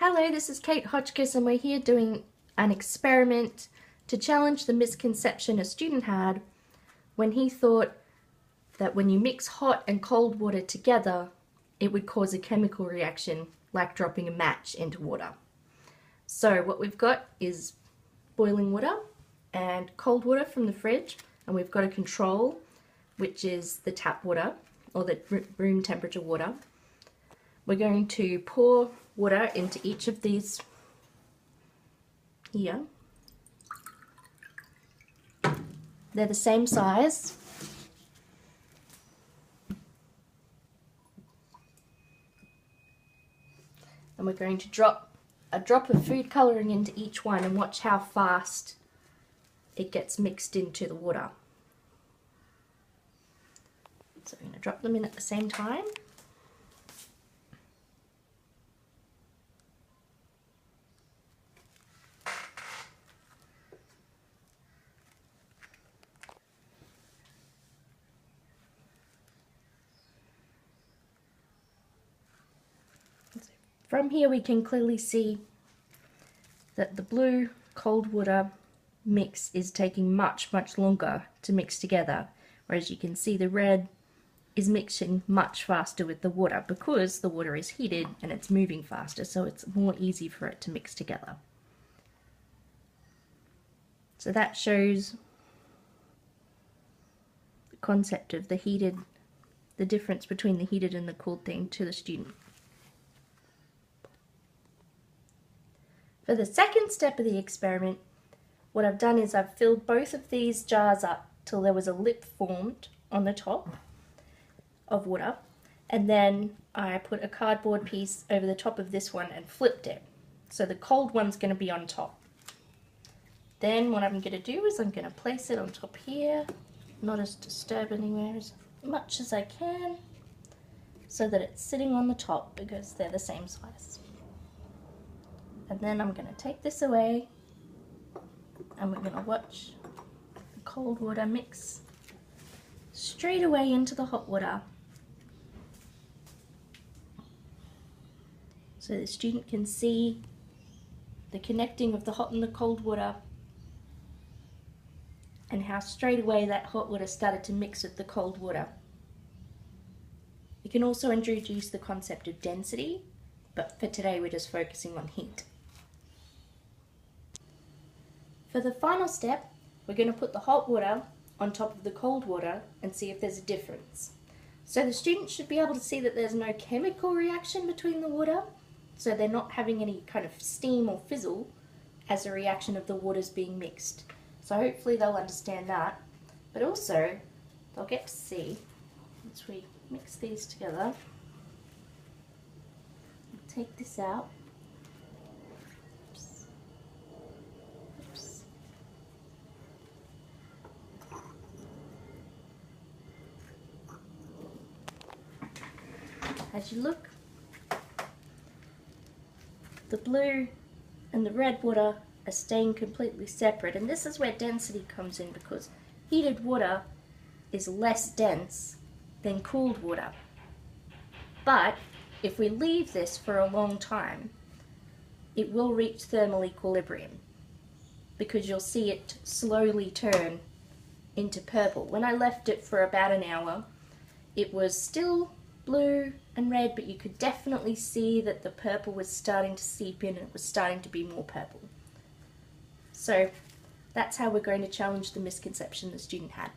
Hello, this is Kate Hotchkiss and we're here doing an experiment to challenge the misconception a student had when he thought that when you mix hot and cold water together, it would cause a chemical reaction like dropping a match into water. So what we've got is boiling water and cold water from the fridge, and we've got a control, which is the tap water or the room temperature water. We're going to pour water into each of these here. They're the same size. And we're going to drop a drop of food colouring into each one and watch how fast it gets mixed into the water. So we're going to drop them in at the same time. From here we can clearly see that the blue cold water mix is taking much longer to mix together, whereas you can see the red is mixing much faster with the water because the water is heated and it's moving faster, so it's more easy for it to mix together. So that shows the concept of the difference between the heated and the cooled thing to the student. For the second step of the experiment, what I've done is I've filled both of these jars up till there was a lip formed on the top of water, and then I put a cardboard piece over the top of this one and flipped it. So the cold one's going to be on top. Then what I'm going to do is I'm going to place it on top here, not as disturb anywhere as much as I can, so that it's sitting on the top because they're the same size. And then I'm going to take this away and we're going to watch the cold water mix straight away into the hot water. So the student can see the connecting of the hot and the cold water and how straight away that hot water started to mix with the cold water. You can also introduce the concept of density, but for today we're just focusing on heat. For the final step, we're going to put the hot water on top of the cold water and see if there's a difference. So the student should be able to see that there's no chemical reaction between the water, so they're not having any kind of steam or fizzle as a reaction of the waters being mixed. So hopefully they'll understand that, but also they'll get to see, once we mix these together, take this out. As you look, the blue and the red water are staying completely separate, and this is where density comes in, because heated water is less dense than cooled water. But if we leave this for a long time, it will reach thermal equilibrium, because you'll see it slowly turn into purple. When I left it for about an hour, it was still blue and red, but you could definitely see that the purple was starting to seep in and it was starting to be more purple. So that's how we're going to challenge the misconception the student had.